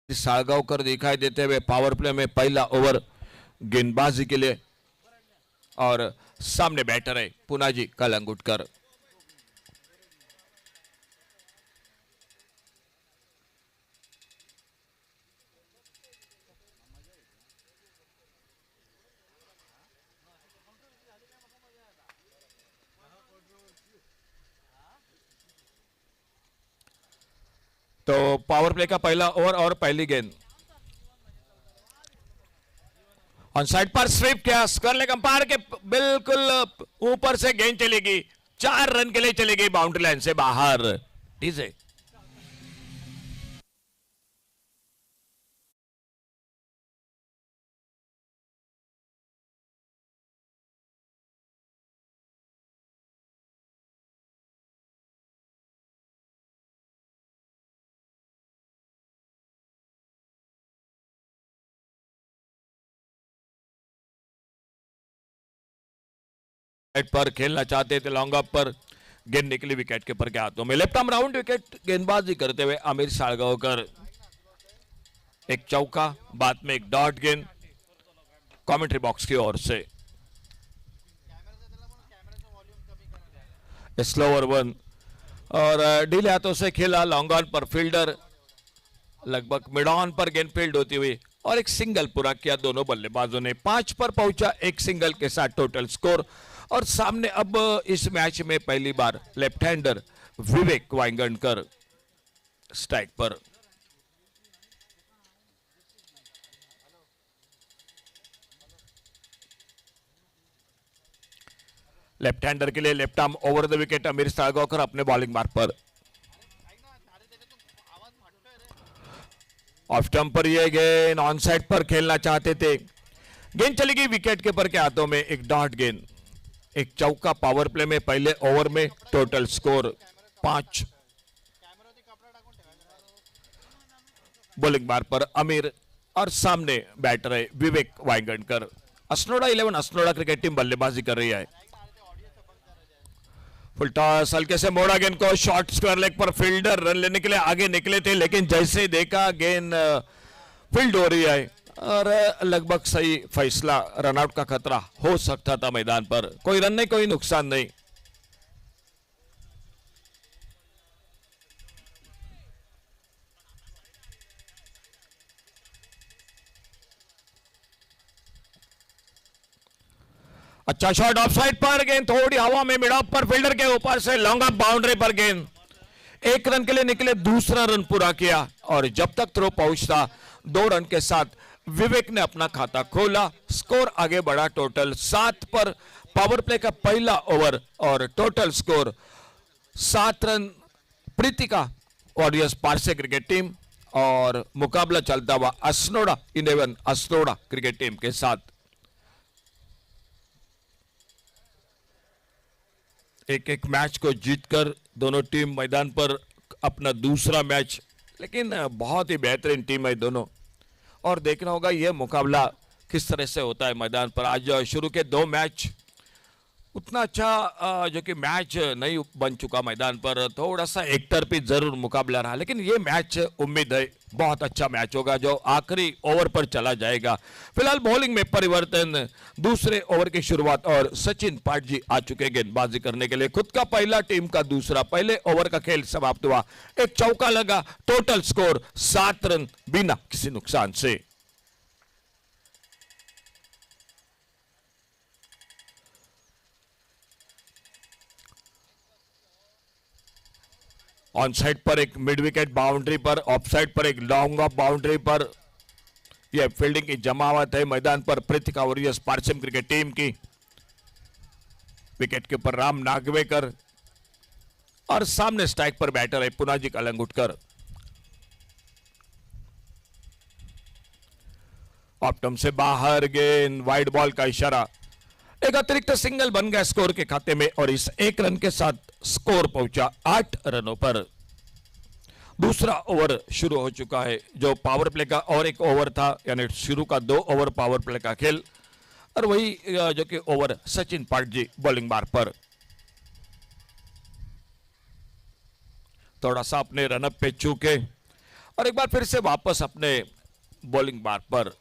साळगावकर दिखाई देते हुए पावर प्ले में पहला ओवर गेंदबाजी के लिए और सामने बैटर है पुनाजी कलंगुटकर। तो पावर प्ले का पहला ओवर और पहली गेंद ऑन साइड पर स्वीप किया, स्क्वायर लेग अंपायर के बिल्कुल ऊपर से गेंद चलेगी, 4 रन के लिए चलेगी बाउंड्री लाइन से बाहर। ठीक है, पर खेलना चाहते थे लॉन्ग ऑफ पर, गेंद निकली विकेट कीपर के हाथों में। लेफ्ट आर्म राउंड विकेट गेंदबाजी करते हुए आमिर साळगावकर, एक चौका, बाद में एक डॉट गेंद कमेंट्री बॉक्स की ओर से। स्लोअर वन और ढीले हाथों से खेला, लॉन्ग ऑन पर फील्डर लगभग मिड ऑन पर गेंद फील्ड होती हुई और एक सिंगल पूरा किया दोनों बल्लेबाजों ने। 5 पर पहुंचा, एक सिंगल के साथ टोटल स्कोर। और सामने अब इस मैच में पहली बार लेफ्ट हैंडर विवेक वांगणकर स्ट्राइक पर। लेफ्ट हैंडर के लिए left arm over the wicket Aamir Salgaocar अपने बॉलिंग मार्क पर। ऑफ स्टंप पर यह गेंद ऑन साइड पर खेलना चाहते थे, गेंद चलेगी विकेट कीपर के हाथों में, एक डॉट गेंद, एक चौका पावर प्ले में पहले ओवर में, टोटल स्कोर 5। बॉलिंग मार्क पर अमीर और सामने बैटर है विवेक वांगणकर। असनोडा 11 असनोडा क्रिकेट टीम बल्लेबाजी कर रही है। फुल टॉस हल्के से मोड़ा गेंद को, शॉर्ट स्क्वायर लेग पर फील्डर रन लेने के लिए आगे निकले थे, लेकिन जैसे देखा गेंद फील्ड हो रही है और लगभग सही फैसला, रनआउट का खतरा हो सकता था मैदान पर। कोई रन नहीं, कोई नुकसान नहीं। अच्छा शॉट ऑफ साइड पर, गेंद थोड़ी हवा में मिड ऑफ पर, फील्डर के ऊपर से लॉन्ग ऑफ बाउंड्री पर गेंद, 1 रन के लिए निकले, दूसरा रन पूरा किया और जब तक थ्रो पहुंचता 2 रन के साथ विवेक ने अपना खाता खोला। स्कोर आगे बढ़ा टोटल 7 पर। पावर प्ले का पहला ओवर और total score 7 run. Pritika warriors पारसे क्रिकेट टीम और मुकाबला चलता हुआ असनोडा 11 असनोडा क्रिकेट टीम के साथ। एक मैच को जीतकर दोनों टीम मैदान पर अपना दूसरा मैच, लेकिन बहुत ही बेहतरीन टीम है दोनों, और देखना होगा यह मुकाबला किस तरह से होता है मैदान पर। आज शुरू के 2 मैच उतना अच्छा जो कि मैच नहीं बन चुका मैदान पर, थोड़ा सा एकतरफी जरूर मुकाबला रहा, लेकिन ये मैच उम्मीद है बहुत अच्छा मैच होगा जो आखिरी ओवर पर चला जाएगा। फिलहाल बॉलिंग में परिवर्तन, दूसरे ओवर की शुरुआत और सचिन पाटजी आ चुके गेंदबाजी करने के लिए। खुद का पहला, टीम का दूसरा। पहले ओवर का खेल समाप्त हुआ, एक चौका लगा, टोटल स्कोर 7 रन बिना किसी नुकसान से। ऑन साइड पर एक मिड विकेट बाउंड्री पर, ऑफ साइड पर एक लॉन्ग ऑफ बाउंड्री पर, यह फील्डिंग की जमावट है मैदान पर प्रीतिका वॉरियर्स पारसिम क्रिकेट टीम की। विकेट के ऊपर राम नागवेकर और सामने स्ट्राइक पर बैटर है पुनाजी कलंगुटकर। ऑफ स्टंप से बाहर गेंद, वाइड बॉल का इशारा, एक अतिरिक्त सिंगल बन गया स्कोर के खाते में और इस 1 रन के साथ स्कोर पहुंचा 8 रनों पर। दूसरा ओवर शुरू हो चुका है जो पावर प्ले का और एक ओवर था, यानी शुरू का 2 ओवर पावर प्ले का खेल, और वही जो कि ओवर सचिन पाटजी बॉलिंग मार्क पर। थोड़ा सा अपने रनअप पे चूके और एक बार फिर से वापस अपने बॉलिंग बार पर।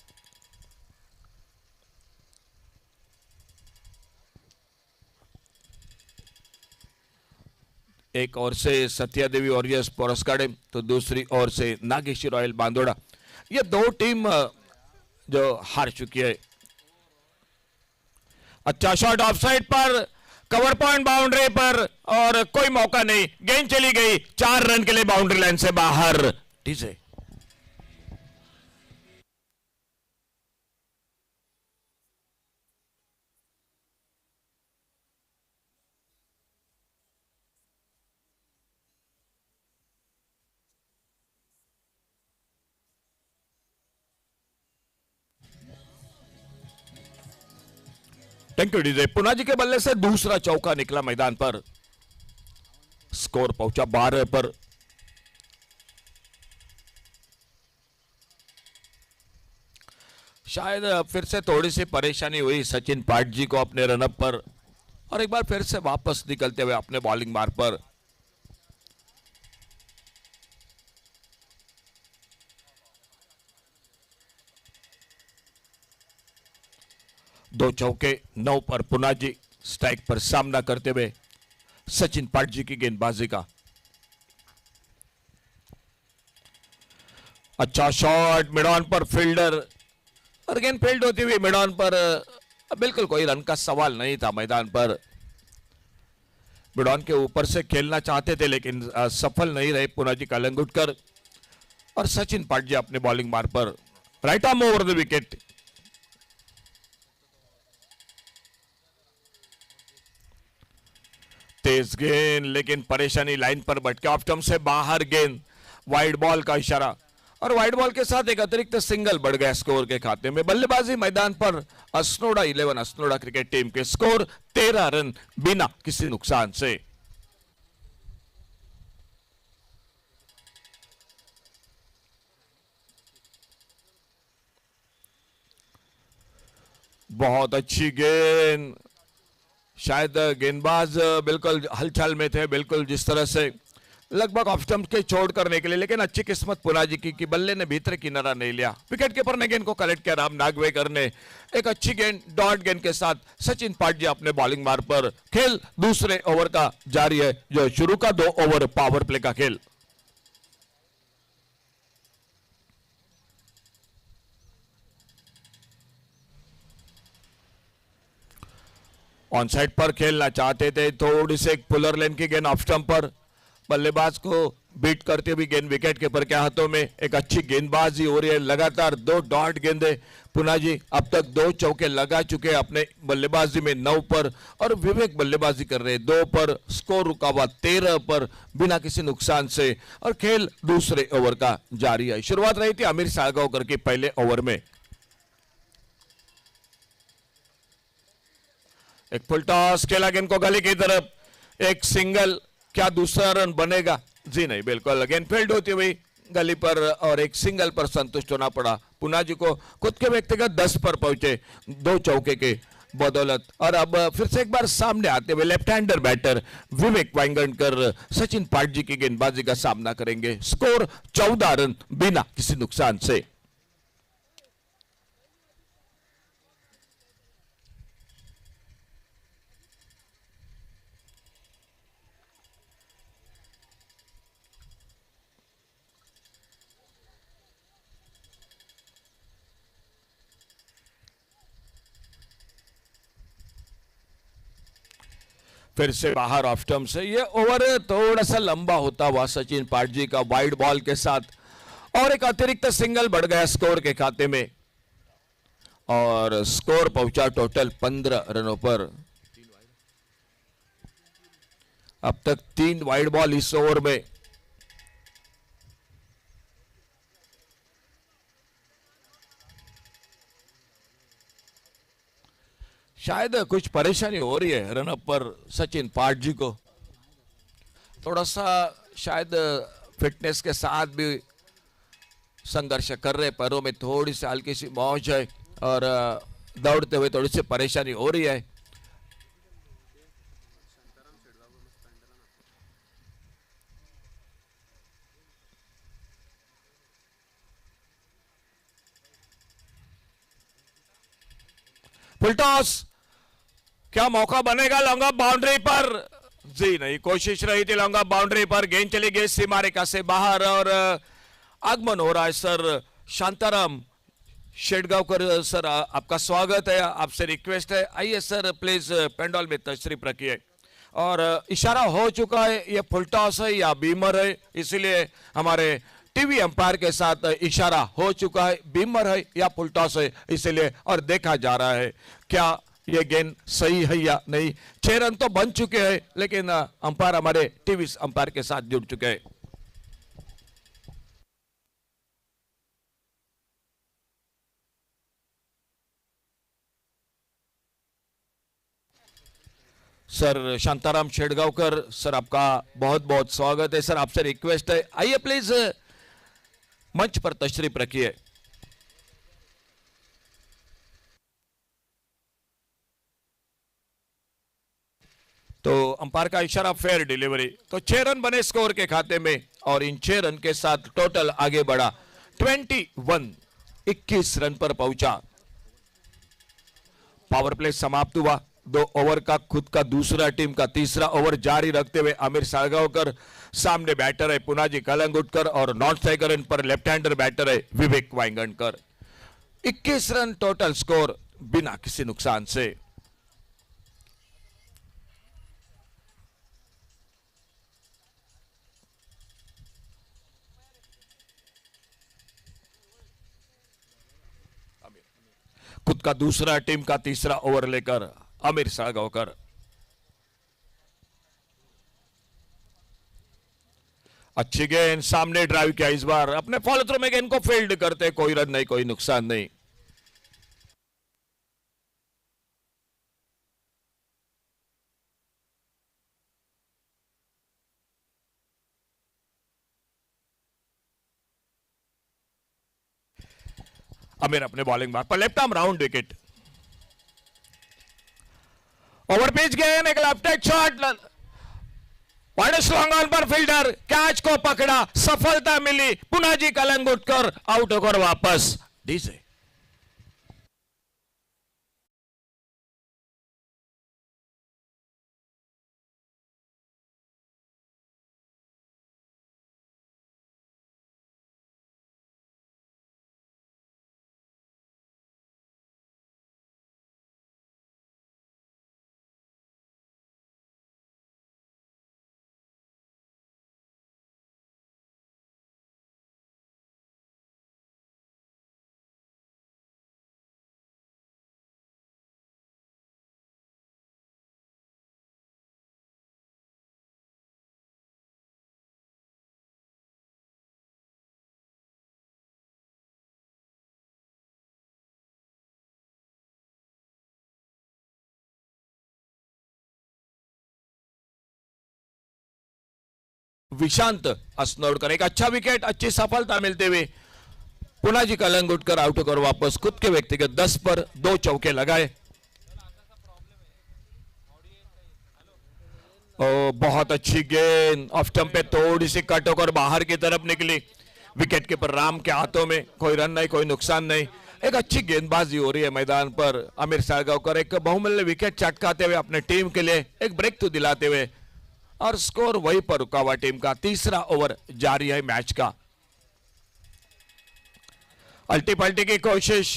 एक ओर से सत्या देवी वॉरियर्स पोरस्काडे तो दूसरी ओर से नागेशी रॉयल बांदोड़ा। ये दो टीम जो हार चुकी है। अच्छा शॉट ऑफसाइड पर, कवर पॉइंट बाउंड्री पर और कोई मौका नहीं, गेंद चली गई 4 रन के लिए बाउंड्री लाइन से बाहर। DJ thank you DJ. पुना जी के बल्ले से दूसरा चौका निकला मैदान पर, स्कोर पहुंचा 12 पर। शायद फिर से थोड़ी सी परेशानी हुई सचिन पाठ जी को अपने रनअप पर, और एक बार फिर से वापस निकलते हुए अपने बॉलिंग मार्ग पर। दो चौके 9 पर पुना जी स्ट्राइक पर सामना करते हुए सचिन पाठ जी की गेंदबाजी का। अच्छा शॉट मिड ऑन पर, फील्डर और गेंद फील्ड होती हुई मिड ऑन पर। बिल्कुल कोई रन का सवाल नहीं था मैदान पर। मिड ऑन के ऊपर से खेलना चाहते थे लेकिन सफल नहीं रहे पुना जी कलंगुटकर और सचिन पाठ जी अपने बॉलिंग मार्ग पर। Right arm over the wicket. तेज गेंद लेकिन परेशानी लाइन पर भटके, ऑफ स्टंप से बाहर गेंद, वाइड बॉल का इशारा और वाइड बॉल के साथ एक अतिरिक्त सिंगल बढ़ गया स्कोर के खाते में। बल्लेबाजी मैदान पर असनोडा 11 असनोडा क्रिकेट टीम के, स्कोर 13 रन बिना किसी नुकसान से। बहुत अच्छी गेंद, शायद गेंदबाज बिल्कुल हलचल में थे, बिल्कुल जिस तरह से लगभग ऑफ स्टंप के छोड़ करने के लिए, लेकिन अच्छी किस्मत पुना जी की कि बल्ले ने भीतर किनारा नहीं लिया। विकेट कीपर ने गेंद को कलेक्ट किया, राम नागवेकर ने एक अच्छी गेंद डॉट गेंद के साथ। सचिन पाठ जी अपने बॉलिंग मार्ग पर। खेल दूसरे ओवर का जारी है, जो शुरू का 2 ओवर पावर प्ले का खेल। ऑन साइड पर खेलना चाहते थे, थोड़ी से एक पुलर लेन की गेंद ऑफ स्टंप पर, बल्लेबाज को बीट करते हुए गेंद विकेट कीपर के हाथों में। एक अच्छी गेंदबाजी हो रही है, लगातार 2 डॉट गेंदे पुना जी अब तक 2 चौके लगा चुके हैं अपने बल्लेबाजी में 9 पर, और विवेक बल्लेबाजी कर रहे हैं 2 पर। स्कोर रुका हुआ 13 पर बिना किसी नुकसान से, और खेल दूसरे ओवर का जारी है। शुरुआत रही थी आमिर सालगांवकर के पहले ओवर में। एक फुल टॉस खेला गेंद को गली की तरफ, एक सिंगल, क्या दूसरा रन बनेगा? जी नहीं, बिल्कुल गेंद फील्ड होती हुई गली पर और एक सिंगल पर संतुष्ट होना पड़ा पुना जी को। खुद के व्यक्तिगत 10 पर पहुंचे 2 चौके के बदौलत। और अब फिर से एक बार सामने आते हुए लेफ्ट हैंडर बैटर विवेक वांगणकर सचिन पाठ जी की गेंदबाजी का सामना करेंगे। स्कोर 14 रन बिना किसी नुकसान से। फिर से बाहर ऑफ स्टंप से। ये ओवर थोड़ा सा लंबा होता हुआ सचिन पाठ जी का वाइड बॉल के साथ, और एक अतिरिक्त सिंगल बढ़ गया स्कोर के खाते में, और स्कोर पहुंचा टोटल 15 रनों पर। अब तक 3 वाइड बॉल इस ओवर में। शायद कुछ परेशानी हो रही है रनअप पर सचिन पाठ जी को, थोड़ा सा शायद फिटनेस के साथ भी संघर्ष कर रहे, पैरों में थोड़ी सी हल्की सी मौज है और दौड़ते हुए थोड़ी सी परेशानी हो रही है। फुल टॉस, क्या मौका बनेगा लॉन्ग ऑफ बाउंड्री पर? जी नहीं, कोशिश रही थी लॉन्ग ऑफ बाउंड्री पर, गेंद चली गई सीमा रेखा से बाहर और आगमन हो रहा है सर शांताराम शेडगांवकर। सर आपका स्वागत है, आपसे रिक्वेस्ट है आइए सर प्लीज पेंडॉल में तशरीफ रखिए। और इशारा हो चुका है, ये फुल टॉस है या बीमर है, इसीलिए हमारे टीवी अंपायर के साथ इशारा हो चुका है, बीमर है या फुल टॉस है इसीलिए, और देखा जा रहा है क्या ये गेंद सही है या नहीं। 6 रन तो बन चुके हैं, लेकिन अंपायर हमारे टीवी अंपायर के साथ जुड़ चुके हैं। सर शांताराम शेडगांवकर, सर आपका बहुत बहुत स्वागत है। सर आपसे रिक्वेस्ट है आइए प्लीज मंच पर तशरीफ रखिए। तो अंपायर का इशारा, फेयर डिलीवरी। तो 6 रन बने स्कोर के खाते में और इन 6 रन के साथ टोटल आगे बढ़ा 21 रन पर पहुंचा। पावर प्ले समाप्त हुआ। 2 ओवर का खुद का दूसरा, टीम का तीसरा ओवर जारी रखते हुए आमिर साळगावकर, सामने बैटर है पुनाजी कलंगुटकर और नॉन स्ट्राइकर पर लेफ्ट हैंडर बैटर है विवेक वांगणकर। 21 रन टोटल स्कोर बिना किसी नुकसान से। खुद का दूसरा, टीम का तीसरा ओवर लेकर आमिर साळगावकर। अच्छी गेंद, सामने ड्राइव किया, इस बार अपने फॉलो थ्रू में गेंद को फील्ड करते, कोई रन नहीं, कोई नुकसान नहीं। आमिर अपने बॉलिंग मार्क पर, left arm round wicket. Over pitch गेंद, एक left hand shot, wide long on पर फील्डर कैच को पकड़ा, सफलता मिली, पुनाजी कलंगुटकर आउट होकर वापस डीजे। विशांत असनोडकर, एक अच्छा विकेट, अच्छी सफलता मिलते हुए पुनाजी कलंगुटकर आउट होकर वापस खुद के व्यक्तिगत 10 पर 2 चौके लगाए। बहुत अच्छी गेंद, ऑफ स्टंप पे थोड़ी सी कट होकर बाहर की तरफ निकली, विकेट कीपर राम के हाथों में, कोई रन नहीं, कोई नुकसान नहीं। एक अच्छी गेंदबाजी हो रही है मैदान पर। आमिर साळगावकर एक बहुमूल्य विकेट चटकाते हुए अपने टीम के लिए एक ब्रेक थ्रू दिलाते हुए, और स्कोर वहीं पर रुका हुआ। टीम का तीसरा ओवर जारी है मैच का। अल्टी पल्टी की कोशिश,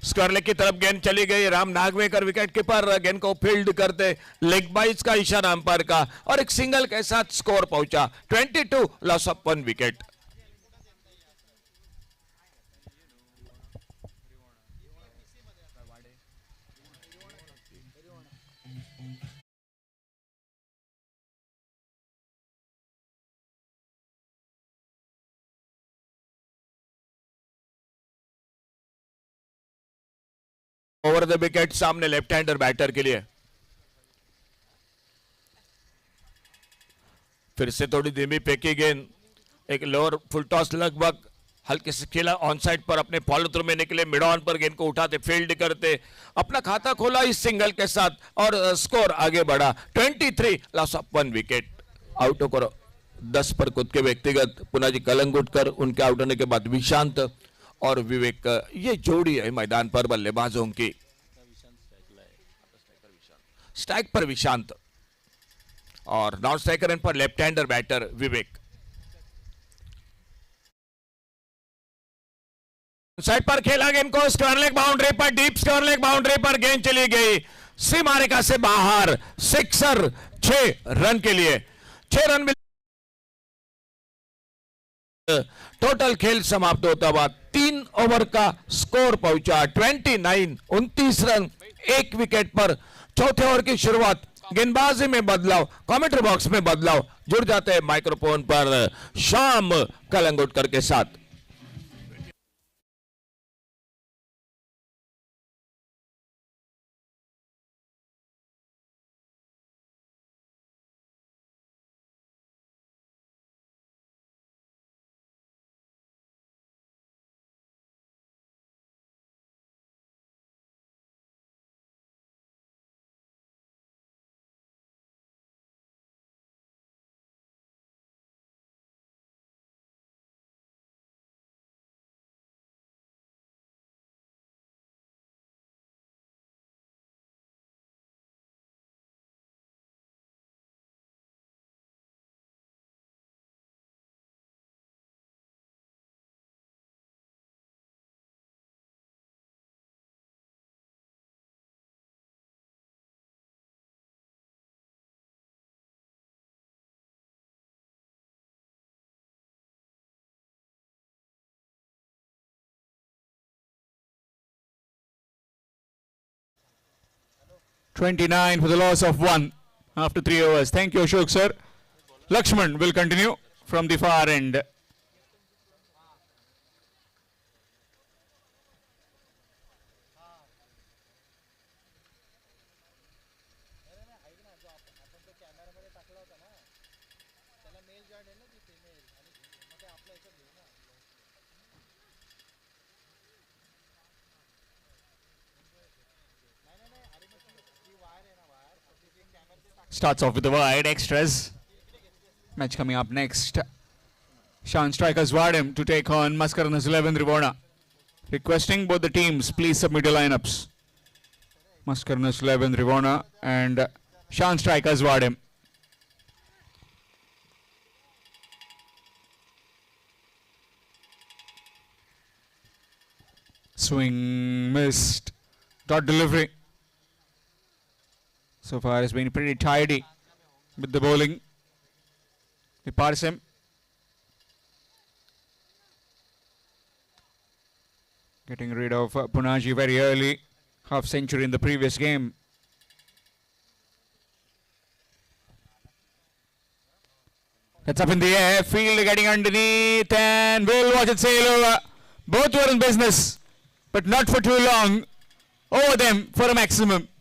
स्क्वायर लेग की तरफ गेंद चली गई, राम नागवेकर विकेट कीपर गेंद को फील्ड करते, लेग बाइज का इशारा अंपायर का, और एक सिंगल के साथ स्कोर पहुंचा 22, loss of 1 wicket. Over the wicket, सामने लेफ्ट हैंडर बैटर के लिए। फिर से थोड़ी धीमी फेंकी गेंद, एक लोअर फुल टॉस लगभग हल्के से खेला, ऑन साइड पर अपने फॉलो थ्रू में निकले, मिड ऑन पर गेंद को उठाते, फील्ड करते, अपना खाता खोला इस सिंगल के साथ और स्कोर आगे बढ़ा 23, लॉस ऑफ 1 विकेट। आउट होकर 10 पर खुद के व्यक्तिगत पुनाजी कलंगुटकर, उनके आउट होने के बाद विशांत और विवेक, ये जोड़ी है मैदान पर बल्लेबाजों की। स्ट्राइक पर विशांत और नॉन स्ट्राइकर एंड पर लेफ्ट हैंडर बैटर विवेक। साइड पर खेला गेंद को स्क्वायर लेग बाउंड्री पर, डीप स्क्वायर लेग बाउंड्री पर गेंद चली गई सीमा रेखा से बाहर, सिक्सर। 6 रन के लिए 6 रन मिले। टोटल खेल समाप्त होता हुआ 3 ओवर का स्कोर पहुंचा 29, 29 रन 1 विकेट पर। चौथे ओवर की शुरुआत, गेंदबाजी में बदलाव, कमेंट्री बॉक्स में बदलाव। जुड़ जाते हैं माइक्रोफोन पर श्याम कलंगुटकर के साथ। $29 for the loss of 1 after 3 overs. Thank you, Ashok sir. Lakshman will continue from the far end. Starts off with the wide extras. Match coming up next. Shan Strikers Wadham to take on Mascarenas 11 Rivona. Requesting both the teams, please submit your lineups. Mascarenas 11 Rivona and Shan Strikers Wadham. Swing missed. Dot delivery. So far has been pretty tidy with the bowling. Parsim getting rid of Punaji very early, half century in the previous game. That's up in the air, field getting underneath and we'll watch it sail over. Both were in business, but not for too long. Over them for a maximum.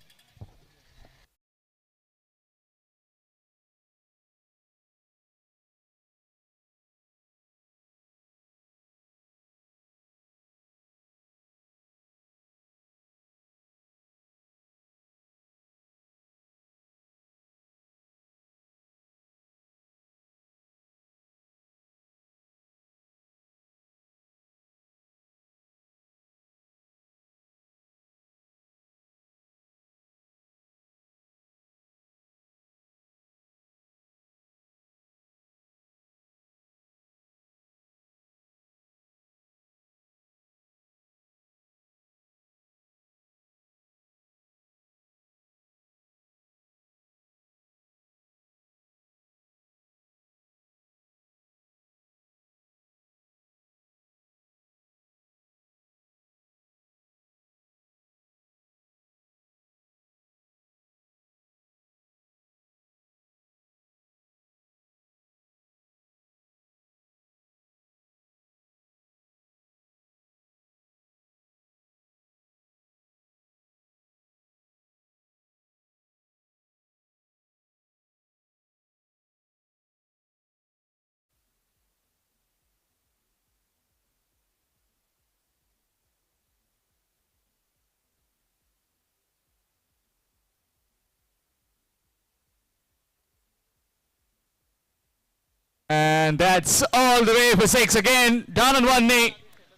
And that's all the way for 6 again. Down on one knee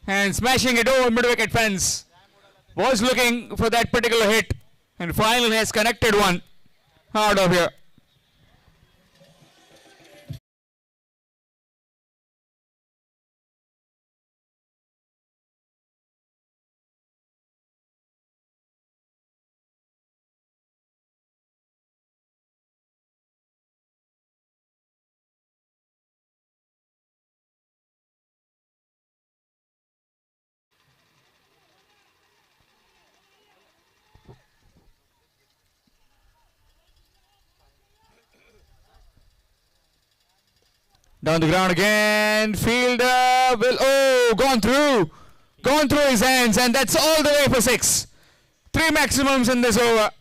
and smashing it over mid-wicket fence. Was looking for that particular hit and finally has connected one. Out of here. Down the ground again. Fielder will. Oh, gone through. Gone through his hands, and that's all the way for 6. 3 maximums in this over.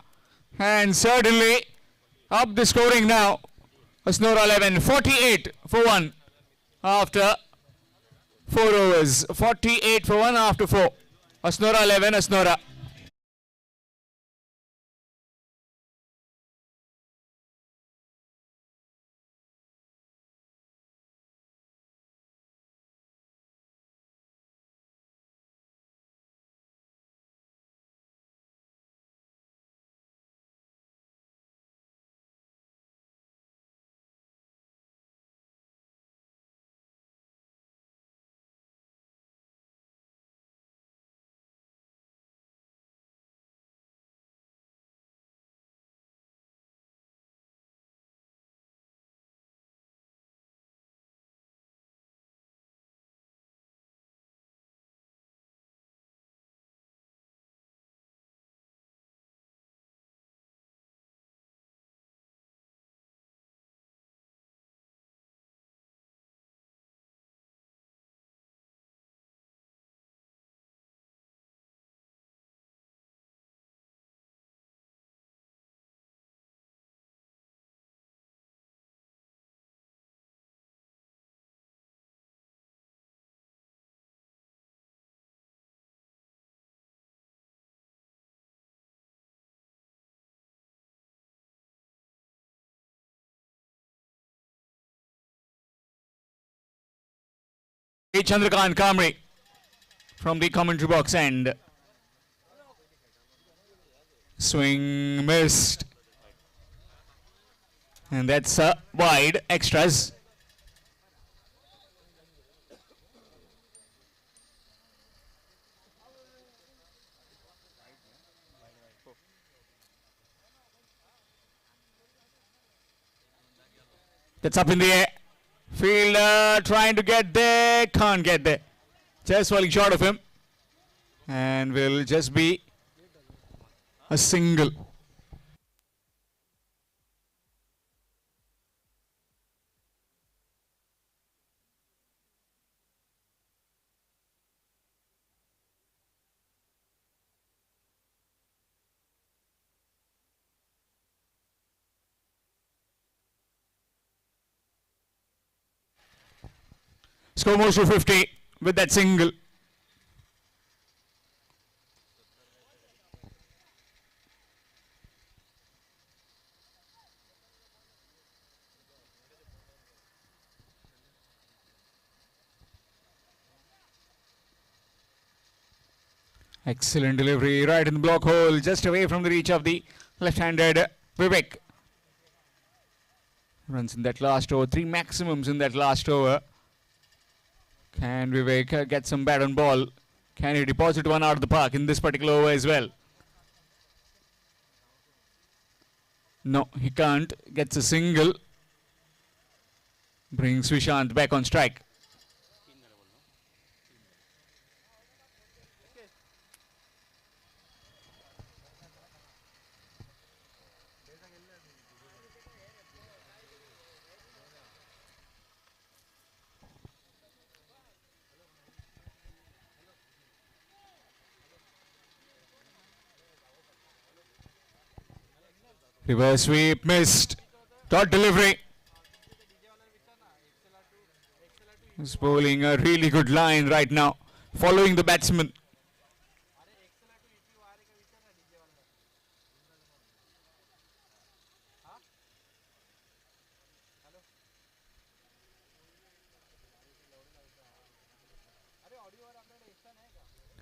And certainly up the scoring now. Asnora 11, 48 for 1 after 4 overs. 48 for 1 after 4. Asnora 11, Asnora. Chandrakant Kamri from the commentary box end. Swing missed. And that's wide extras. That's up in the air. Fielder trying to get there, can't get there. Just falling short of him. And will just be a single. Score moves to 50 with that single. Excellent delivery right in the block hole, just away from the reach of the left-handed Vivek. Runs in that last over, 3 maximums in that last over. Can Vivek get some bat on ball? Can he deposit one out of the park in this particular over as well? No, he can't. Gets a single. Brings Vishant back on strike. Reverse sweep missed. Dot delivery. He's bowling a really good line right now, following the batsman.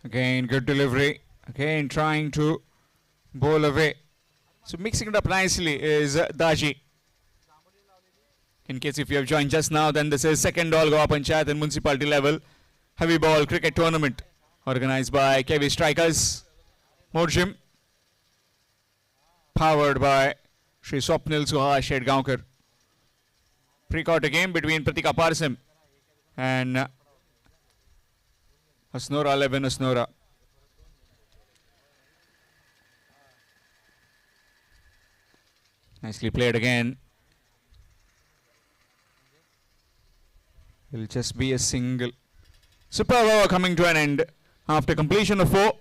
Again, good delivery. Again, trying to bowl away. So mixing it up nicely is Daji. In case if you have joined just now, then this is second all Goa Panchayat and municipality level heavy ball cricket tournament organized by KV Strikers, Morjim, powered by Shri Swapnil Suhash Shedgaonkar. Pre-quarter game between Pratika Parsim and Hasnora 11 Hasnora. Nicely played again. It'll just be a single. Superb over coming to an end. After completion of 4,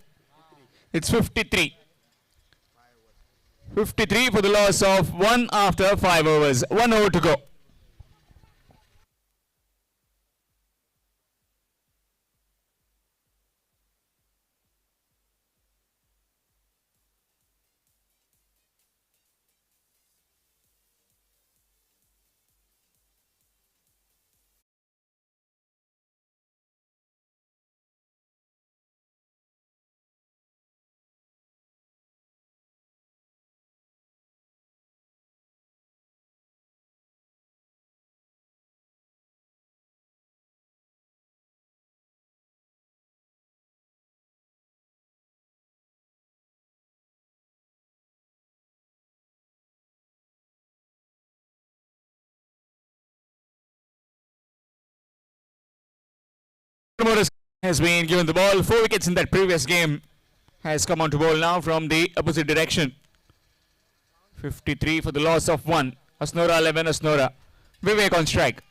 it's 53. 53 for the loss of 1 after 5 overs. 1 over to go. Morris has been given the ball. 4 wickets in that previous game. Has come on to bowl now from the opposite direction. 53 for the loss of 1. Hasnora 11 Hasnora. Vivek on strike.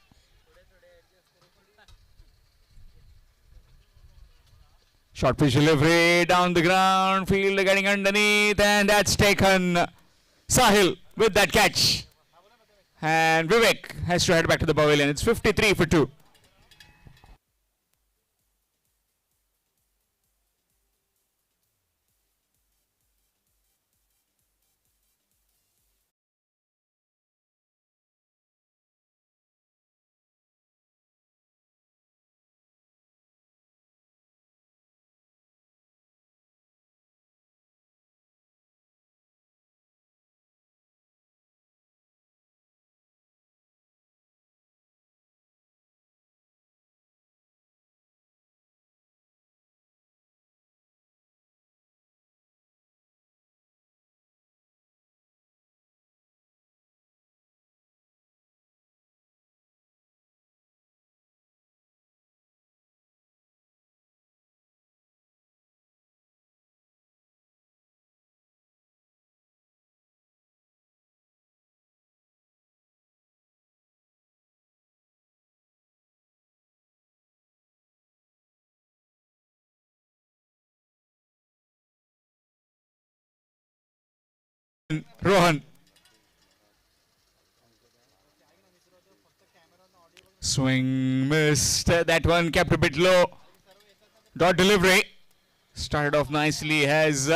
Short pitch delivery down the ground. Fielder getting underneath, and that's taken. Sahil with that catch. And Vivek has to head back to the pavilion. It's 53 for 2. Rohan. Swing missed. That one kept a bit low. Dot delivery. Started off nicely as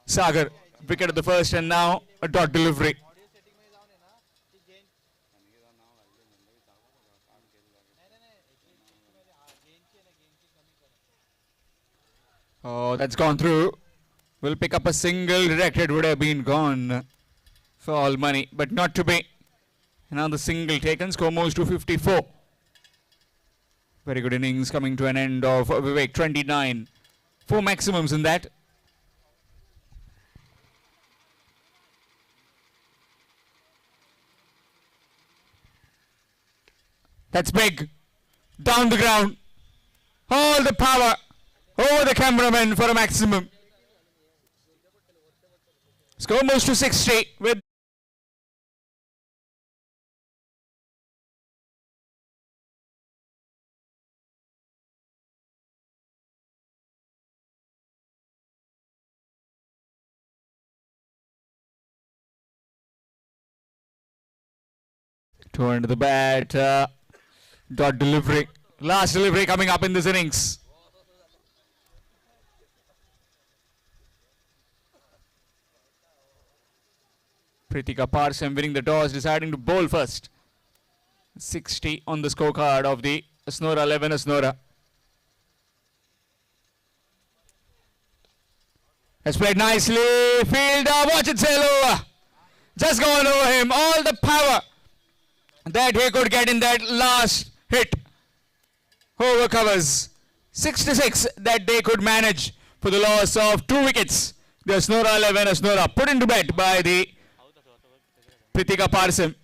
Sagar. Wicket at the first, and now a dot delivery. Oh, that's gone through. Will pick up a single. Directed would have been gone for all money, but not to be. Another single taken. Score moves to 54. Very good innings coming to an end of Vivek. 29. 4 maximums in that. That's big. Down the ground. All the power over the cameraman for a maximum. Score moves to 60 with turn to the bat. Dot delivery. Last delivery coming up in this innings. Pritika Parsam winning the toss, deciding to bowl first. 60 on the scorecard of the Hasnora 11 Hasnora. Has played nicely. Fielder, watch it sail over. Just gone over him. All the power that he could get in that last hit. Over covers. 66 that they could manage for the loss of 2 wickets. The Asnora 11, Asnora put into bed by the Pritika Parsim.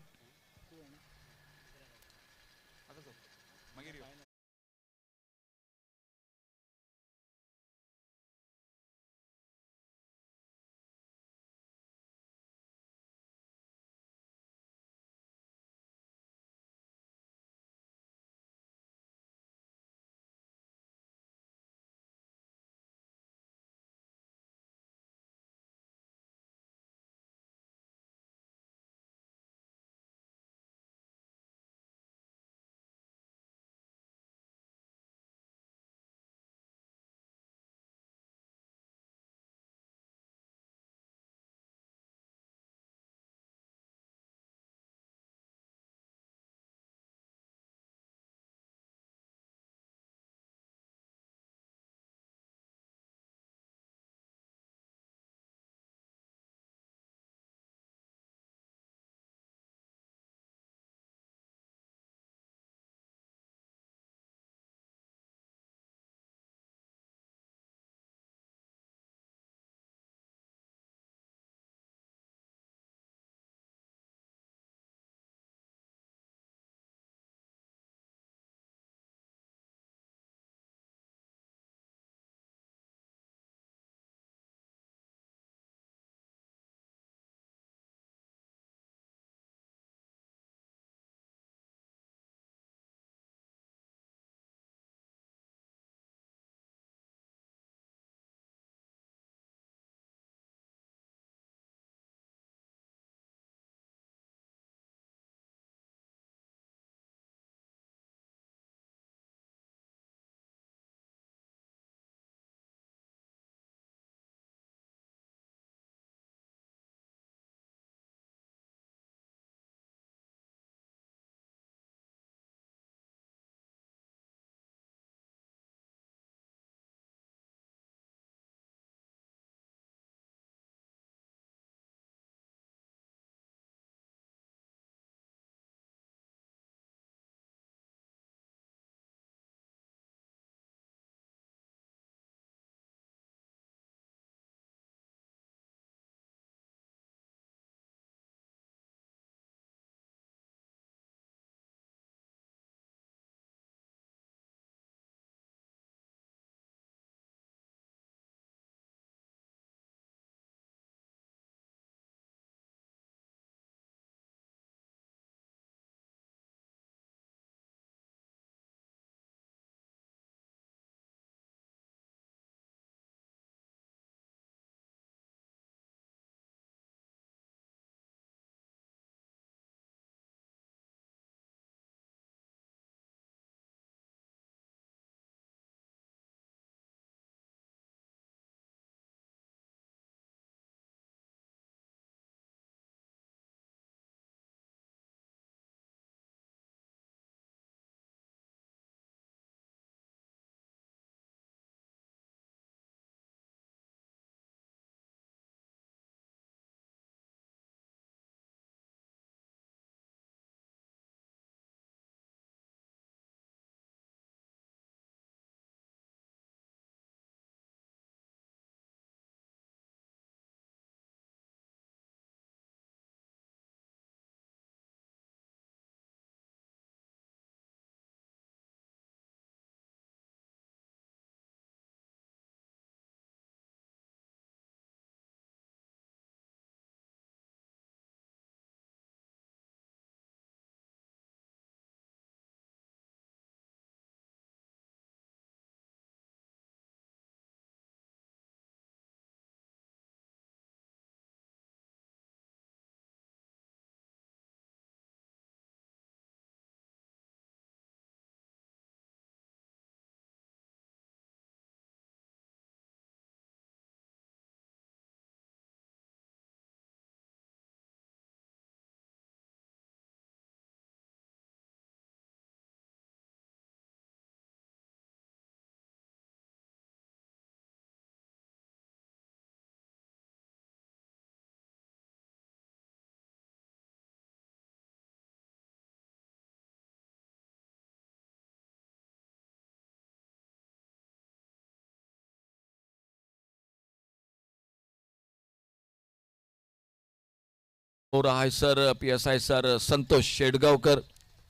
हो रहा है sir PSI sir संतोष शेडगांवकर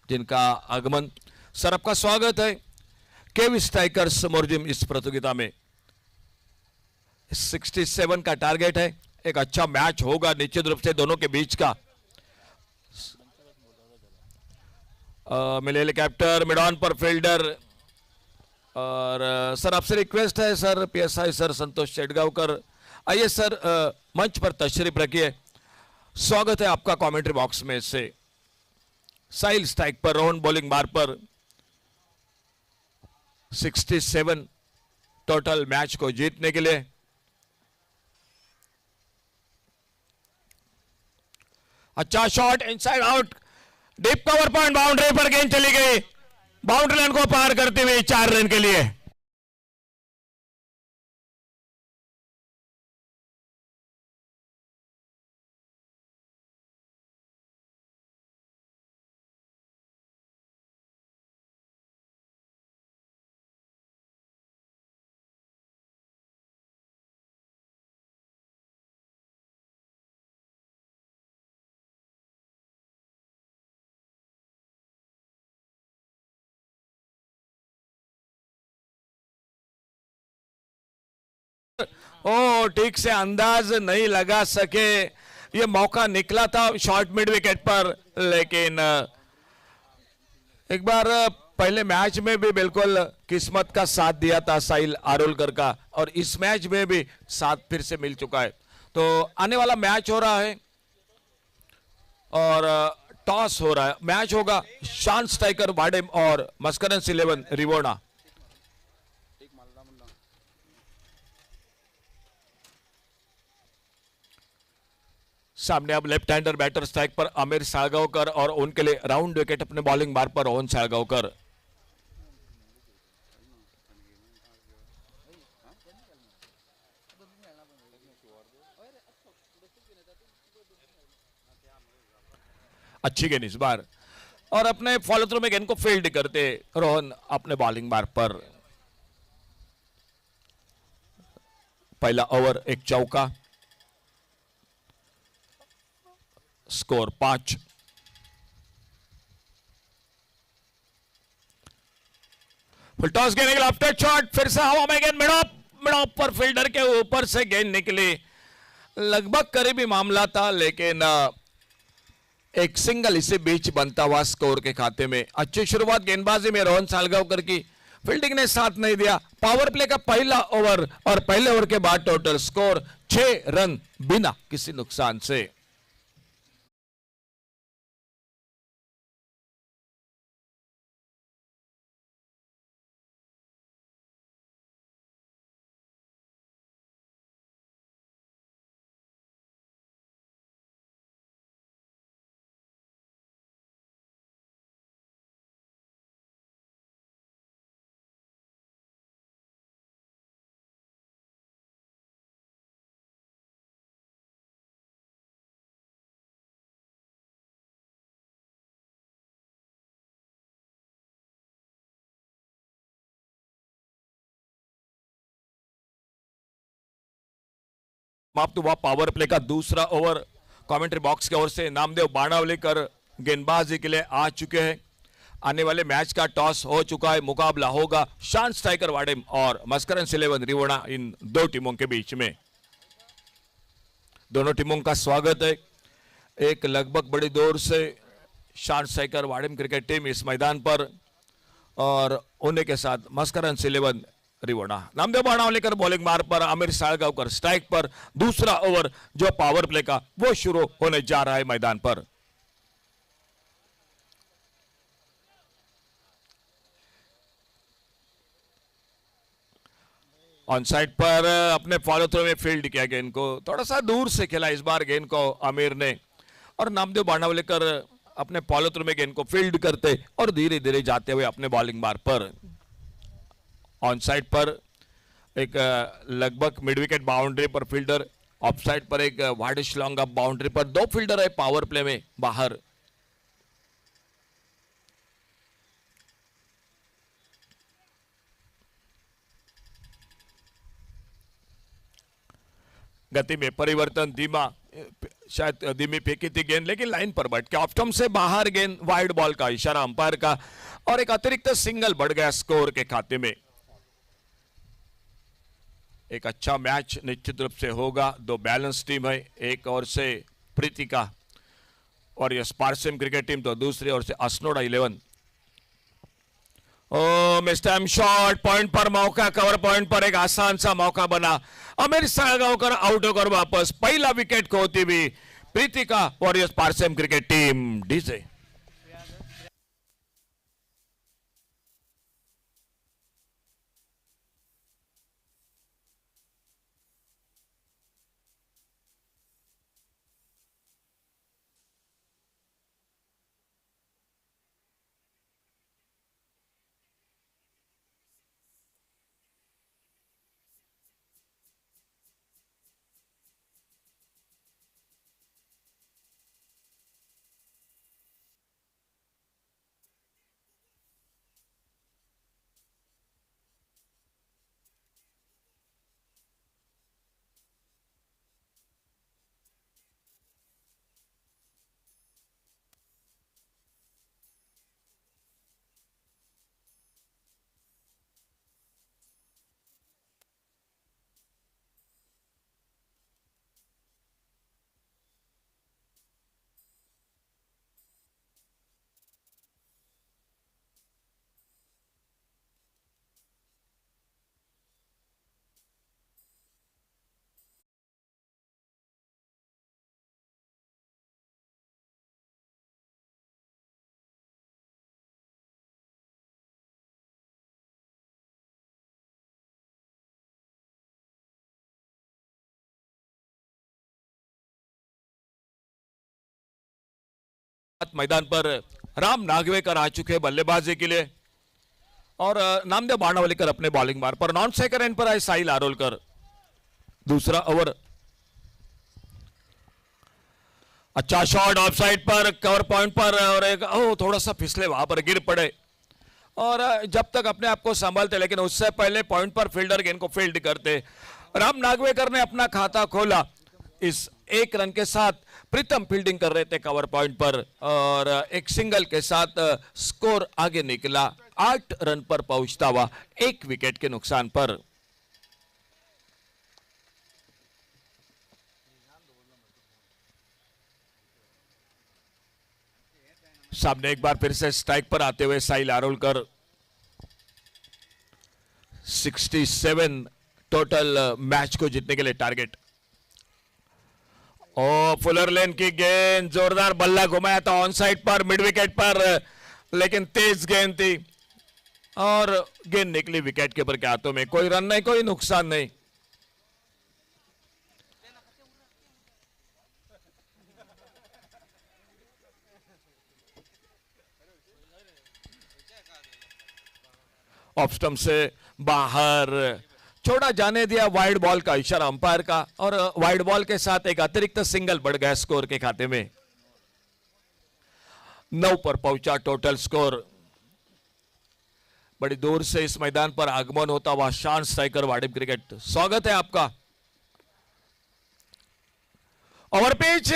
जिनका आगमन। Sir आपका स्वागत है। केवी strikers Morjim इस प्रतियोगिता में 67 का टारगेट है। एक अच्छा मैच होगा निश्चित रूप से दोनों के बीच का। मिले कैप्टर मिडॉन पर फील्डर और सर आपसे रिक्वेस्ट है सर पीएसआई सर संतोष शेडगांवकर आइए सर मंच पर तशरीफ रखिए। स्वागत है आपका कमेंट्री बॉक्स में से। साहिल स्ट्राइक पर रोहन बॉलिंग बार पर 67 टोटल मैच को जीतने के लिए। अच्छा shot inside out deep cover point boundary पर गेंद चली गई। बाउंड्री लाइन को पार करते हुए 4 रन के लिए। ओ ठीक से अंदाज नहीं लगा सके। ये मौका निकला था शॉर्ट मिड विकेट पर, लेकिन एक बार पहले मैच में भी बिल्कुल किस्मत का साथ दिया था साहिल आरोलकर का, और इस मैच में भी साथ फिर से मिल चुका है। तो आने वाला मैच हो रहा है और टॉस हो रहा है। मैच होगा शान स्ट्राइकर वाडेम और मस्करन्स 11 रिवोना। सामने अब लेफ्ट हैंडर बैटर स्ट्राइक पर आमिर साळगावकर और उनके लिए राउंड विकेट अपने बॉलिंग बार पर रोहन साळगावकर। अच्छी गेंद इस बार और अपने फॉलो थ्रू में गेंद को फील्ड करते रोहन अपने बॉलिंग बार पर। पहला ओवर एक चौका, स्कोर 5। फुल टॉस गेंद निकला, आफ्टर शॉट फिर से हवा में गेंद मिडॉप पर फील्डर के ऊपर से गेंद निकली। लगभग करीबी मामला था, लेकिन एक सिंगल इसे बीच बनता हुआ स्कोर के खाते में। अच्छी शुरुआत गेंदबाजी में रोहन साळगावकर की, फील्डिंग ने साथ नहीं दिया। पावर प्ले का पहला ओवर और पहले ओवर के बाद टोटल स्कोर 6 रन बिना किसी नुकसान से। समाप्त हुआ पावर प्ले का दूसरा ओवर। कमेंट्री बॉक्स की ओर से नामदेव बाणावलेकर गेंदबाजी के लिए आ चुके हैं। आने वाले मैच का टॉस हो चुका है। मुकाबला होगा शान स्ट्राइकर वाडेम और मस्करन्स 11 रिवोना, इन दो टीमों के बीच में। दोनों टीमों का स्वागत है। एक लगभग बड़ी दूर से शान स्ट्राइकर वाडेम क्रिकेट टीम इस मैदान पर और उन्हीं के साथ मस्करन्स 11 रिवोना। नामदेव बाणावलेकर बॉलिंग मार पर, आमिर साळगावकर स्ट्राइक पर। दूसरा ओवर जो पावर प्ले का वो शुरू होने जा रहा है मैदान पर। ऑन साइड पर अपने फॉलो थ्रू में फील्ड किया गेंद को, थोड़ा सा दूर से खेला इस बार गेंद को आमिर ने, और नामदेव बाणावलेकर अपने फॉलो थ्रू में गेंद को फील्ड करते और धीरे धीरे जाते हुए अपने बॉलिंग बार पर। ऑन साइड पर एक लगभग मिड विकेट बाउंड्री पर फील्डर, ऑफ साइड पर एक वाइडिश लॉन्ग अप बाउंड्री पर 2 फील्डर है पावर प्ले में बाहर। गति में परिवर्तन धीमा, शायद धीमी फेंकी थी गेंद, लेकिन लाइन पर बैठ के ऑफ स्टंप से बाहर गेंद, वाइड बॉल का इशारा अंपायर का, और एक अतिरिक्त सिंगल बढ़ गया स्कोर के खाते में। एक अच्छा मैच निश्चित रूप से होगा। दो बैलेंस टीम है, एक ओर से प्रीतिका और ये स्पार्सिम क्रिकेट टीम, तो दूसरी ओर से अस्नोडा 11। ओ मिस्टर शॉट, पॉइंट पर मौका, कवर पॉइंट पर एक आसान सा मौका बना। अमीर सागावकर आउट होकर वापस पहला विकेट खोती हुई प्रीतिका वॉरियर्स पारसेम क्रिकेट टीम डीजे। मैदान पर राम नागवेकर आ चुके बल्लेबाजी के लिए, और नामदेव बाणावलीकर अपने बॉलिंग मार पर। नॉन सेकर एंड पर आए साहिल आरोलकर। दूसरा ओवर, अच्छा शॉट ऑफ साइड पर, कवर पॉइंट पर, और एक थोड़ा सा फिसले, वहां पर गिर पड़े। और जब तक अपने आप को संभालते, लेकिन उससे पहले पॉइंट पर फील्डर गेंद को फील्ड करते। राम नागवेकर ने अपना खाता खोला इस एक रन के साथ। प्रीतम फील्डिंग कर रहे थे कवर पॉइंट पर, और एक सिंगल के साथ स्कोर आगे निकला 8 रन पर पहुंचता हुआ, 1 विकेट के नुकसान पर। सामने एक बार फिर से स्ट्राइक पर आते हुए साहिल आरोलकर। 67 टोटल मैच को जीतने के लिए टारगेट। ओ फुलर लेन की गेंद, जोरदार बल्ला घुमाया था ऑन साइड पर, मिड विकेट पर, लेकिन तेज गेंद थी और गेंद निकली विकेट कीपर के हाथों में। कोई रन नहीं, कोई नुकसान नहीं। ऑफ स्टंप से बाहर छोड़ा जाने दिया, वाइड बॉल का इशारा अंपायर का, और वाइड बॉल के साथ एक अतिरिक्त सिंगल बढ़ गया स्कोर के खाते में। 9 पर पहुंचा टोटल स्कोर। बड़ी दूर से इस मैदान पर आगमन होता हुआ शान स्ट्राइकर वाडिम क्रिकेट, स्वागत है आपका। ओवर पिच,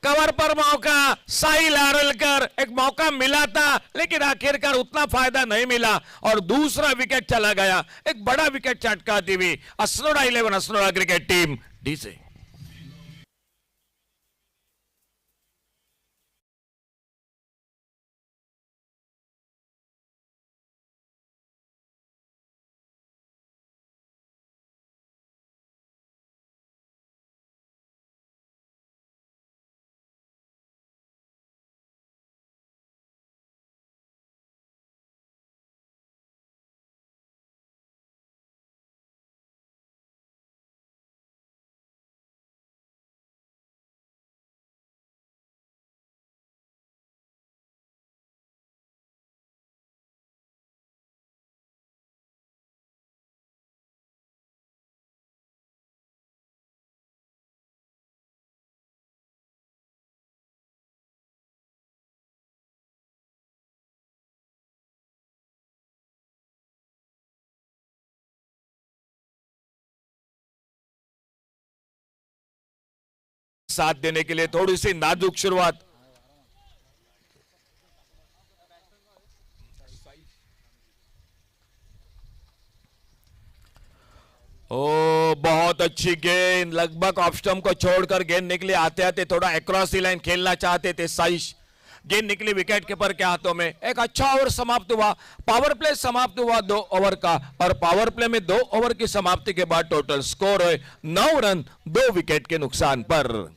कवर पर मौका, साहिल आरोलकर, एक मौका मिला था लेकिन आखिरकार उतना फायदा नहीं मिला और दूसरा विकेट चला गया। एक बड़ा विकेट चटकाती हुई Assonora 11 Assonora cricket team DJ. साथ देने के लिए थोड़ी सी नाजुक शुरुआत। ओ बहुत अच्छी गेंद, लगभग ऑफ स्टंप को छोड़कर गेंद निकली, आते आते थोड़ा अक्रॉस दी लाइन खेलना चाहते थे साइश, गेंद निकली विकेट कीपर के हाथों में। एक अच्छा ओवर समाप्त हुआ, पावर प्ले समाप्त हुआ 2 ओवर का, और पावर प्ले में 2 ओवर की समाप्ति के बाद टोटल स्कोर है 9 रन 2 विकेट के नुकसान पर।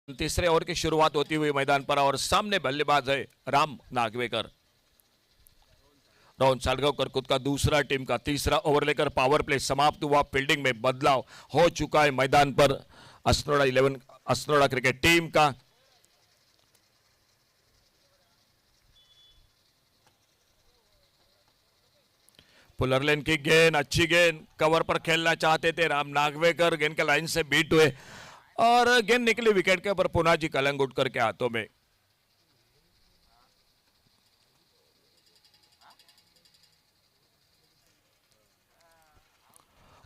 तीसरे ओवर की शुरुआत होती हुई मैदान पर, और सामने बल्लेबाज है राम नागवेकर। रोहन सालगांवकर खुद का दूसरा, टीम का तीसरा ओवर लेकर पावर प्ले समाप्त हुआ। फील्डिंग में बदलाव हो चुका है मैदान पर असनोड़ा क्रिकेट टीम का। पुलरलेन की गेंद, अच्छी गेंद, कवर पर खेलना चाहते थे राम नागवेकर, गेंद के लाइन से बीट हुए और गेंद निकली विकेट के ऊपर पुनाजी कलंगुटकर के हाथों में।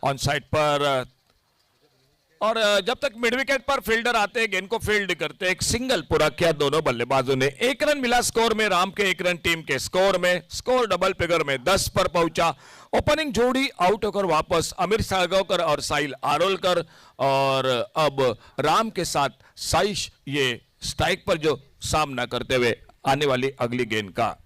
ऑन साइड पर, और जब तक मिड विकेट पर फील्डर आते गेंद को फील्ड करते, एक सिंगल पूरा किया दोनों बल्लेबाजों ने। 1 रन मिला स्कोर में, राम के 1 रन टीम के स्कोर में, स्कोर डबल फिगर में 10 पर पहुंचा। ओपनिंग जोड़ी आउट होकर वापस अमीर सालगांवकर और साहिल आरोलकर, और अब राम के साथ साइश ये स्ट्राइक पर जो सामना करते हुए आने वाली अगली गेंद का।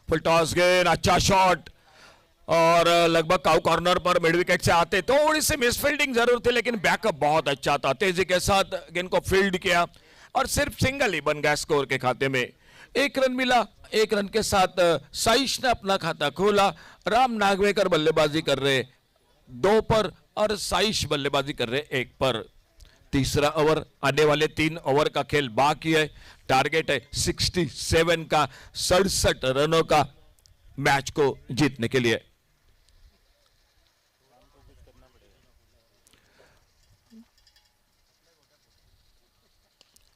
फुल टॉस गेंद, अच्छा शॉट, और लगभग काउ कॉर्नर पर मिड विकेट से आते थोड़ी सी मिसफील्डिंग जरूर थी, लेकिन बैकअप बहुत अच्छा था। तेजी के साथ गेंद को फील्ड किया और सिर्फ सिंगल ही बन गया स्कोर के खाते में। 1 रन मिला, 1 रन के साथ साइश ने अपना खाता खोला। राम नागवेकर बल्लेबाजी कर रहे 2 पर और साइश बल्लेबाजी कर रहे 1 पर। तीसरा ओवर, आने वाले 3 ओवर का खेल बाकी है। टारगेट है 67 का, 67 रनों का मैच को जीतने के लिए।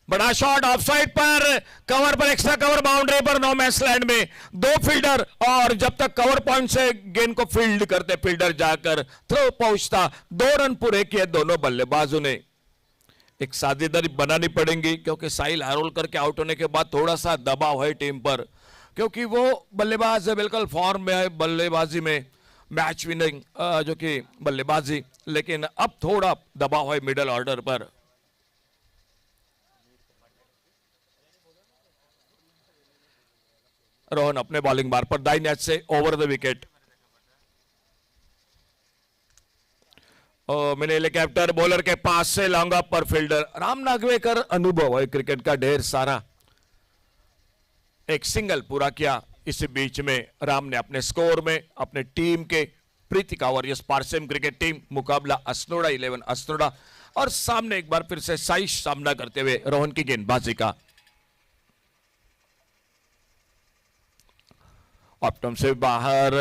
बड़ा शॉट ऑफसाइड पर, कवर पर, एक्स्ट्रा कवर बाउंड्री पर, नो मैच लैंड में 2 फील्डर, और जब तक कवर पॉइंट से गेंद को फील्ड करते फील्डर जाकर थ्रो पहुंचता। 2 रन पूरे किए दोनों बल्लेबाजों ने। एक साझेदारी बनानी पड़ेगी, क्योंकि साहिल आरोलकर के आउट होने के बाद थोड़ा सा दबाव है टीम पर, क्योंकि वो बल्लेबाज है, बिल्कुल फॉर्म में है बल्लेबाजी में, मैच विनिंग जो कि बल्लेबाजी, लेकिन अब थोड़ा दबाव है मिडिल ऑर्डर पर। रोहन अपने बॉलिंग बार पर दाईं नेट से over the wicket. Mini helicopter bowler के पास से लॉन्ग अप पर फील्डर राम नागवेकर, अनुभव है क्रिकेट का ढेर सारा, एक सिंगल पूरा किया। इस बीच में राम ने अपने स्कोर में अपने टीम के प्रीतिका वॉरियर्स पारसेम क्रिकेट टीम मुकाबला असनोड़ा 11 असनोड़ा, और सामने एक बार फिर से साइश सामना करते हुए रोहन की गेंदबाजी का। ऑप्टम से बाहर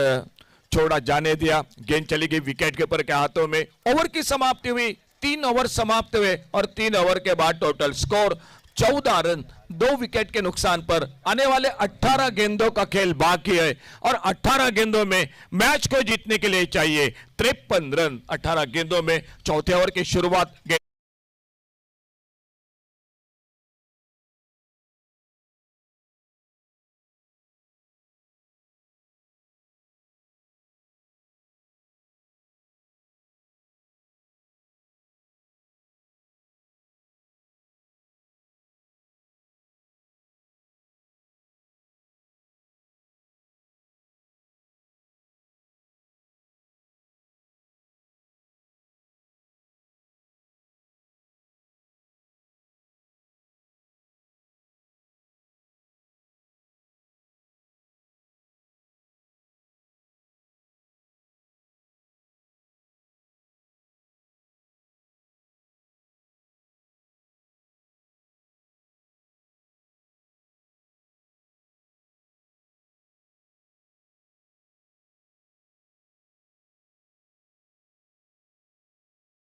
छोड़ा जाने दिया, गेंद चली गई विकेट कीपर के हाथों में। ओवर की समाप्ति हुई, 3 ओवर समाप्त हुए, और 3 ओवर के बाद टोटल स्कोर 14 रन 2 विकेट के नुकसान पर। आने वाले 18 गेंदों का खेल बाकी है, और 18 गेंदों में मैच को जीतने के लिए चाहिए 53 रन। 18 गेंदों में चौथे ओवर की शुरुआत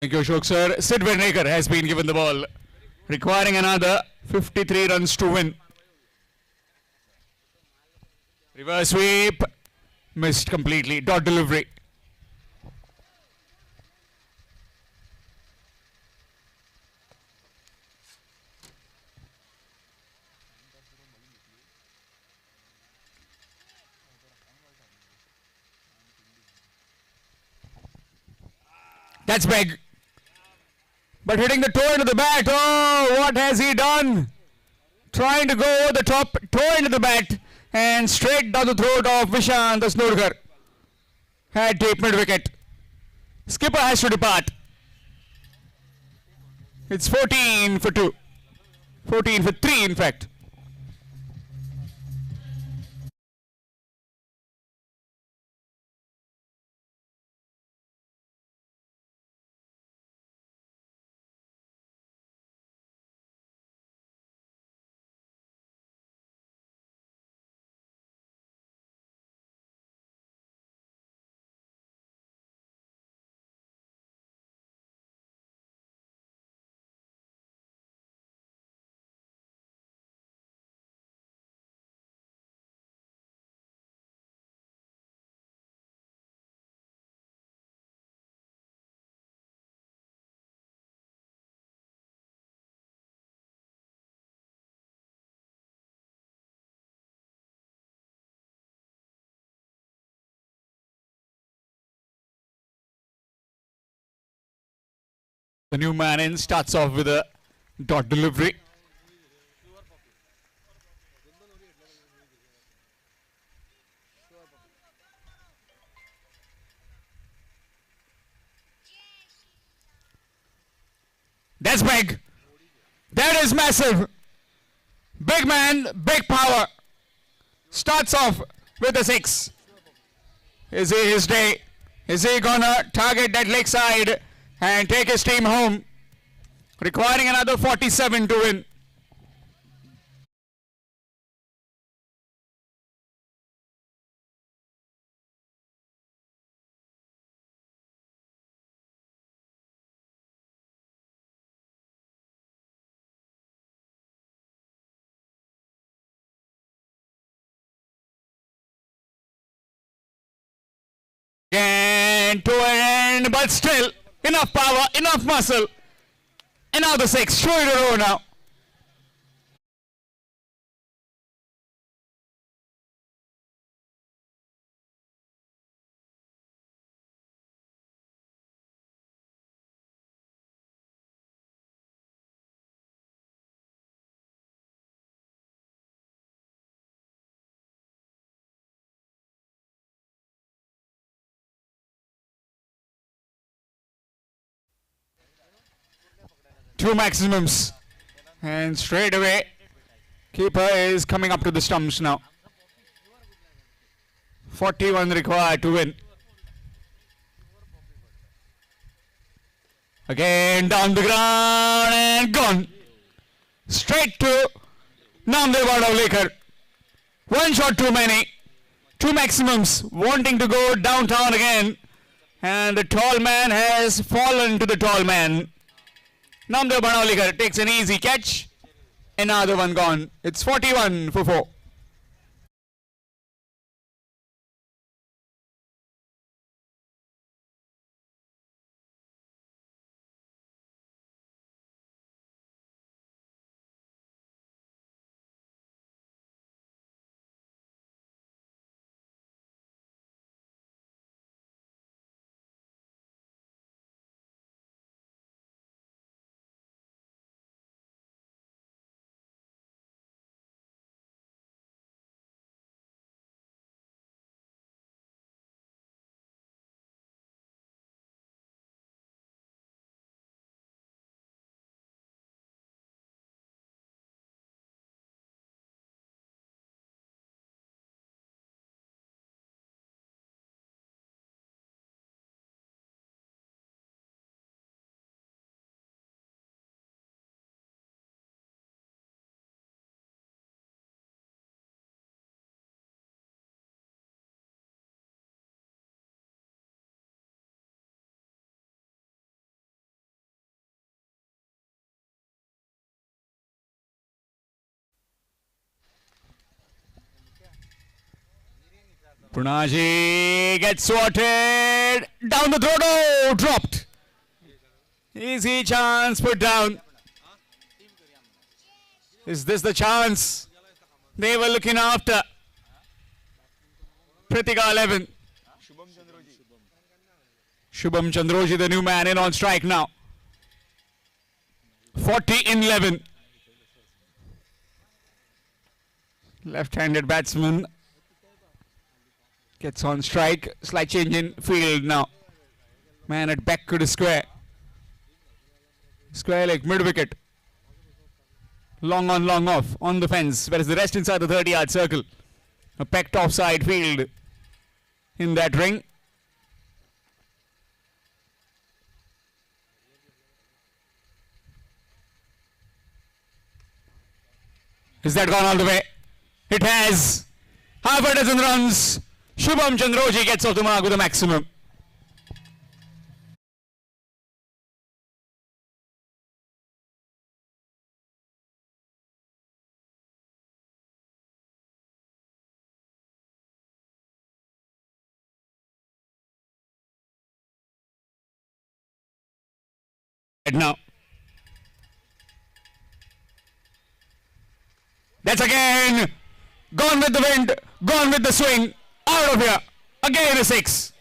Thank you, Ashok sir. Sid Verneker has been given the ball, requiring another 53 runs to win. Reverse sweep, missed completely. Dot delivery. That's big. But hitting the toe into the bat. Oh, what has he done? Trying to go over the top, toe into the bat, and straight down the throat of Vishant Asnurkar. Had tape mid wicket. Skipper has to depart. It's 14 for 2. 14 for 3, in fact. The new man in starts off with a dot delivery. That's big. That is massive. Big man, big power. Starts off with a 6. Is he his day? Is he gonna target that leg side and take his team home? Requiring another 47 to win. And to an end, but still enough power, enough muscle. And now the 6, show it a row now. Two maximums. And straight away, keeper is coming up to the stumps now. 41 required to win. Again down the ground and gone. Straight to Namdev Wadavlekar. One shot too many. Two maximums wanting to go downtown again. And the tall man has fallen to the tall man. Namdev Wadavlekar takes an easy catch. Another one gone. It's 41 for 4. Punaji gets swatted down the throat. Oh, dropped. Easy chance put down. Is this the chance they were looking after? Pritika 11. Shubham Chandroji, the new man, in on strike now. 40 in 11. Left-handed batsman gets on strike. Slight change in field now. Man at back to the square. Square leg, mid-wicket. Long on, long off, on the fence. Whereas the rest inside the 30-yard circle. A pecked offside field in that ring. Has that gone all the way? It has. Half a dozen runs. Shubham Chandroji gets off the mark with a maximum. Now. That's again gone with the wind, gone with the swing, out of here. Again a 6.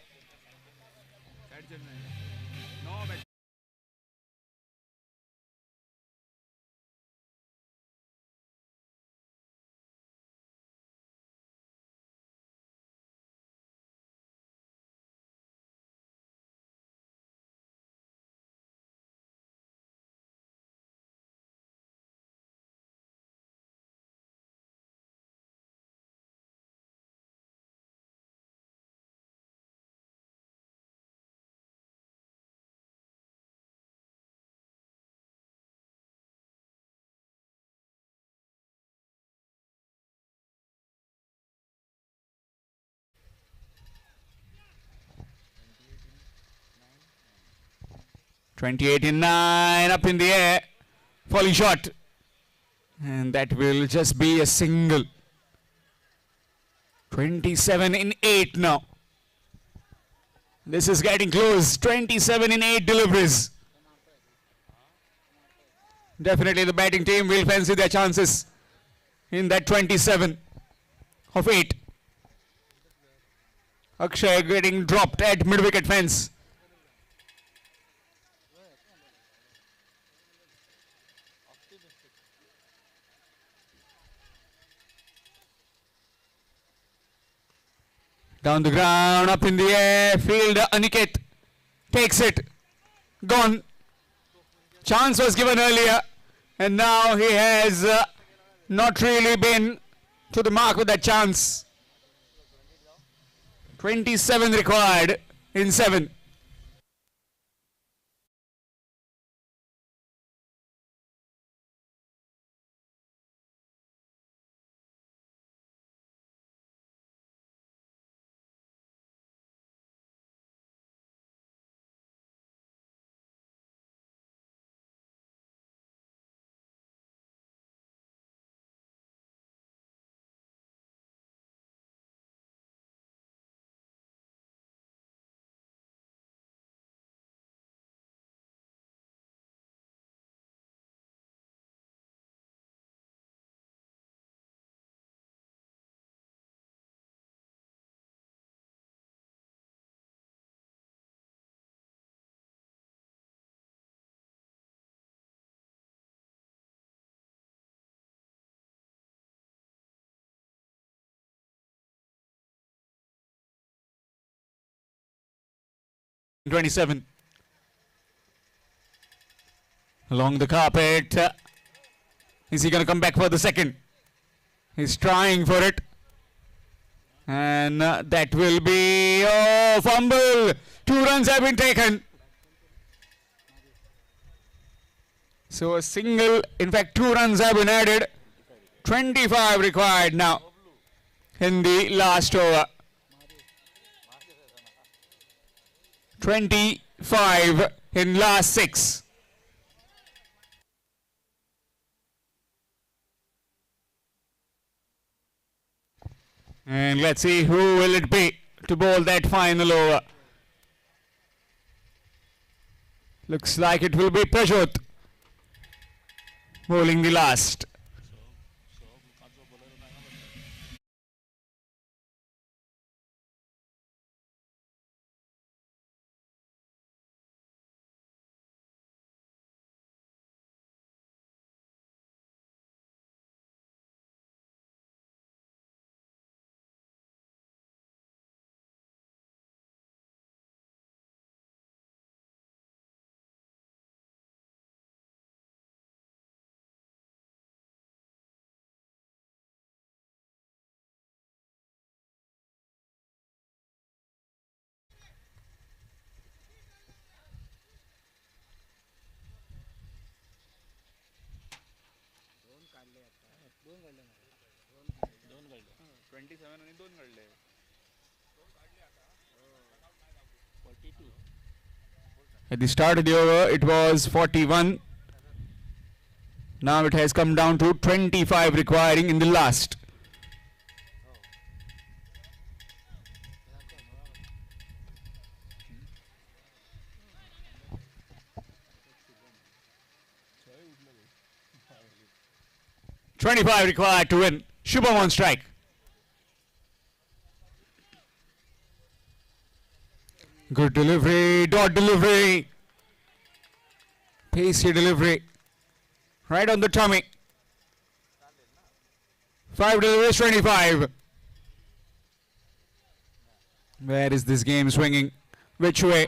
"28 in 9, up in the air, falling short, and that will just be a single. 27 in 8 now. This is getting close. 27 in 8 deliveries. Definitely the batting team will fancy their chances in that 27 of 8. Akshay getting dropped at mid-wicket fence. Down the ground, up in the air, fielder Aniket takes it. Gone. Chance was given earlier, and now he has not really been to the mark with that chance. 27 required in 7. "27. Along the carpet. Is he going to come back for the second? He's trying for it. And that will be, oh, fumble. 2 runs have been taken. So a single, in fact 2 runs have been added. 25 required now in the last over. 25 in last 6. And let's see who will it be to bowl that final over. Looks like it will be Prajot bowling the last. At the start of the over, it was 41. Now it has come down to 25 requiring in the last. "25 required to win. Shubham on strike. Good delivery, dot delivery. Pacey delivery. Right on the tummy. 5 deliveries, 25. Where is this game swinging? Which way?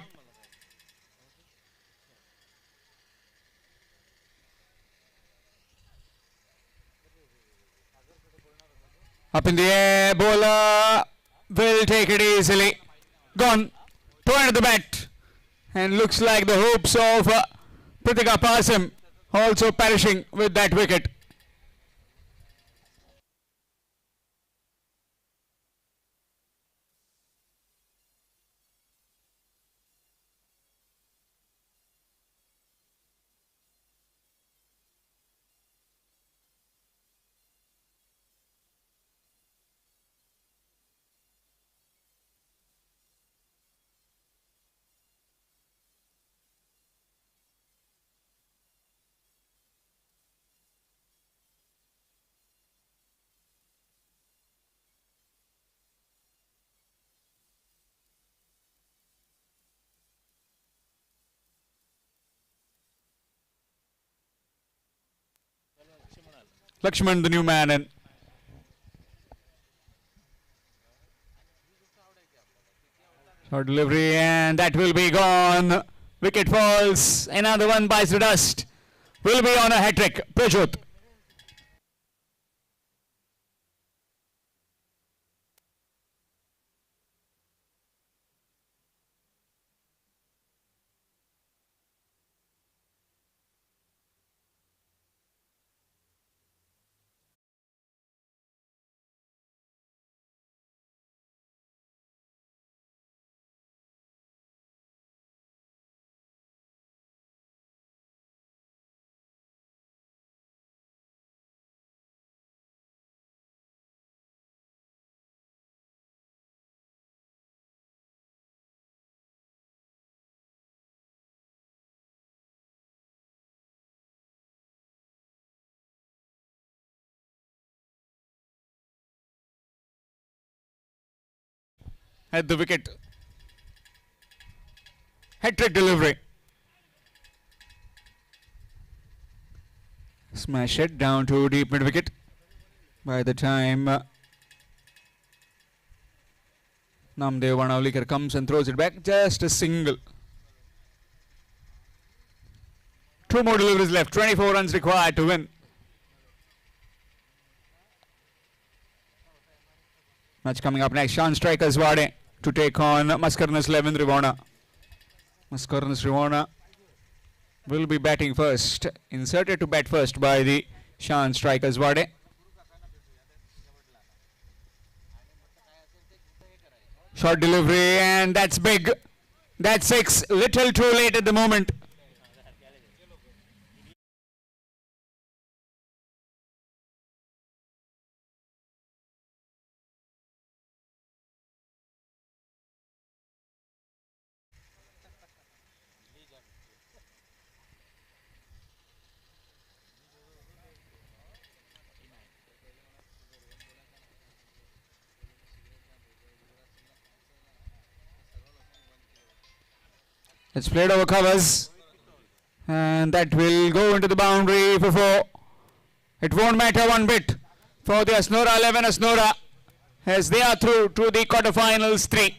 Up in the air, bowler will take it easily. Gone. Point at the bat. And looks like the hopes of Pritika Pasim also perishing with that wicket. Lakshman, the new man, and short delivery, and that will be gone. Wicket falls. Another one bites the dust. Will be on a hat trick. Prajot. At the wicket. Hat trick delivery. Smash it down to deep mid wicket. By the time Namdev Vanavlikar comes and throws it back, just a single. 2 more deliveries left. 24 runs required to win. Match coming up next. Shan Strikers Wade to take on Mascarenes 11 Rivana. Mascarenes Rivana will be batting first. Inserted to bat first by the Shan Strikers Wade. Short delivery, and that's big. That's 6. Little too late at the moment. It's played over covers. And that will go into the boundary for 4. It won't matter one bit for the Asnora 11 Asnora as they are through to the quarterfinals 3.